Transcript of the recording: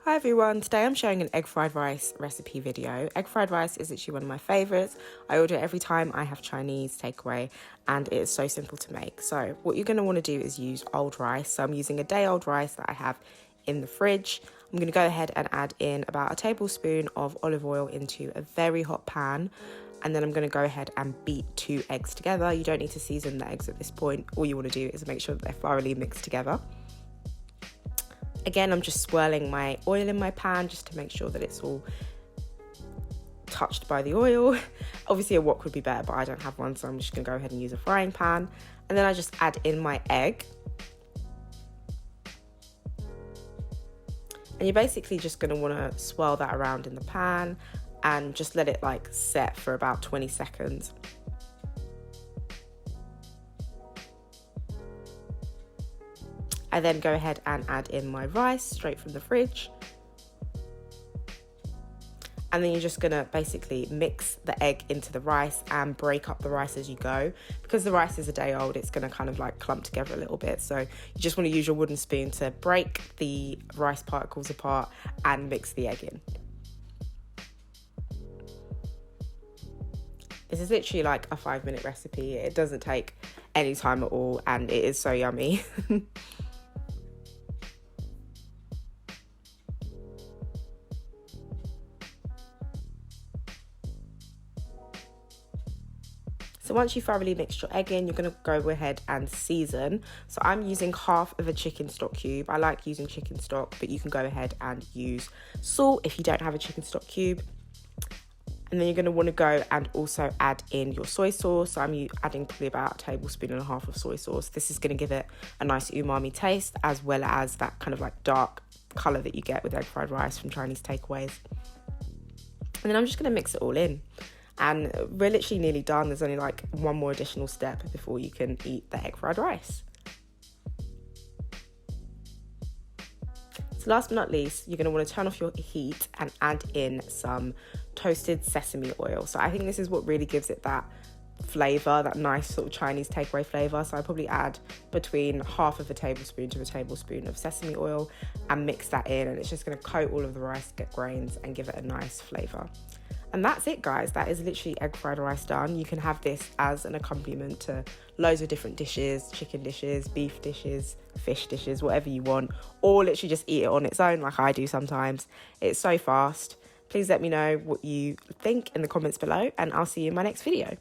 Hi everyone, today I'm showing an egg fried rice recipe video. Egg fried rice is actually one of my favourites. I order it every time I have Chinese takeaway and it is so simple to make. So what you're going to want to do is use old rice. So I'm using a day old rice that I have in the fridge. I'm going to go ahead and add in about a tablespoon of olive oil into a very hot pan. And then I'm going to go ahead and beat 2 eggs together. You don't need to season the eggs at this point. All you want to do is make sure that they're thoroughly mixed together. Again, I'm just swirling my oil in my pan just to make sure that it's all touched by the oil. Obviously a wok would be better, but I don't have one, so I'm just gonna go ahead and use a frying pan. And then I just add in my egg. And you're basically just gonna wanna swirl that around in the pan and just let it like set for about 20 seconds. I then go ahead and add in my rice straight from the fridge. And then you're just gonna basically mix the egg into the rice and break up the rice as you go. Because the rice is a day old, it's gonna kind of like clump together a little bit. So you just wanna use your wooden spoon to break the rice particles apart and mix the egg in. This is literally like a 5-minute recipe. It doesn't take any time at all and it is so yummy. So once you've thoroughly mixed your egg in, you're going to go ahead and season. So I'm using half of a chicken stock cube. I like using chicken stock, but you can go ahead and use salt if you don't have a chicken stock cube. And then you're going to want to go and also add in your soy sauce. So I'm adding probably about a tablespoon and a half of soy sauce. This is going to give it a nice umami taste, as well as that kind of like dark colour that you get with egg fried rice from Chinese takeaways. And then I'm just going to mix it all in. And we're literally nearly done. There's only like one more additional step before you can eat the egg fried rice. So last but not least, you're going to want to turn off your heat and add in some toasted sesame oil. So I think this is what really gives it that flavour, that nice sort of Chinese takeaway flavour. So I probably add between half of a tablespoon to a tablespoon of sesame oil and mix that in, and it's just going to coat all of the rice, get grains, and give it a nice flavour. And that's it, guys. That is literally egg fried rice done. You can have this as an accompaniment to loads of different dishes, chicken dishes, beef dishes, fish dishes, whatever you want, or literally just eat it on its own like I do sometimes. It's so fast. Please let me know what you think in the comments below, and I'll see you in my next video.